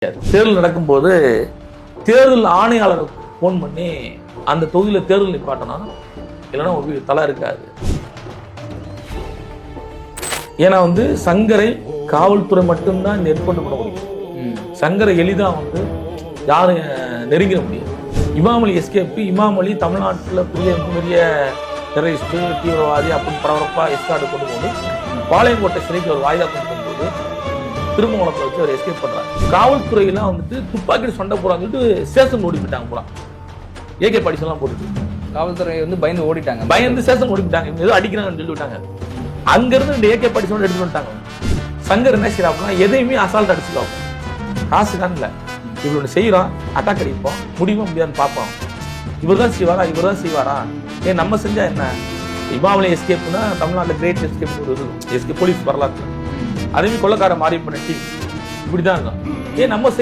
தேர்தல் நடக்கும்போது தேர்தல் ஆணையாளருக்கு ஃபோன் பண்ணி அந்த தொகுதியில் தேர்தல் நிப்பாட்டணும், இல்லைன்னா ஒரு தலை இருக்காது. ஏன்னா சங்கரை காவல்துறை மட்டும்தான் நெருக்கொண்டு பண்ண முடியும். சங்கரை எளிதாக யாரும் நெருங்கிட முடியும். இமாம் அலி எஸ்கேபி, இமாம் அலி தமிழ்நாட்டில் பெரிய டெரரிஸ்ட்டு தீவிரவாதி அப்படின்னு பரபரப்பாக எஸ்கார்டு கொண்டு போது பாளையங்கோட்டை சிறைக்கு ஒரு வாய்தா கொண்டு போகும்போது திருமணத்தை வச்சு அவர் எஸ்கேப் பண்றாரு. காவல்துறையெல்லாம் துப்பாக்கி சண்டை போறாங்க, ஸ்டேஷன் ஓடி போயிட்டாங்க போலாம். ஏகே படிச்செல்லாம் போட்டுட்டு காவல்துறை பயந்து ஓடிட்டாங்க, பயந்து ஸ்டேஷன் ஓடி போயிட்டாங்க, ஏதோ அடிக்கிறாங்கன்னு சொல்லி விட்டாங்க. அங்கிருந்து இந்த ஏகே படிச்சோன்னு எடுத்துட்டு வந்துட்டாங்க. சங்கர் என்ன செய்யறாப்புனா எதையுமே அசால்ட் அடிச்சுக்கலாம். காசு தான் இல்லை, இவர் ஒன்று செய்யறோம், அட்டாக் அடிப்போம், முடியுமா முடியாதுன்னு பார்ப்போம். இவர் தான் செய்வாரா, ஏன் நம்ம செஞ்சா என்ன? இமாம் அலி எஸ்கேப்னா தமிழ்நாட்டில் கிரேட் எஸ்கேப் போலீஸ் வரலாற்று. அதே கொள்ளக்கார மாறி பண்ண டீம் இப்படிதான் இருக்கும். ஏன் நம்ம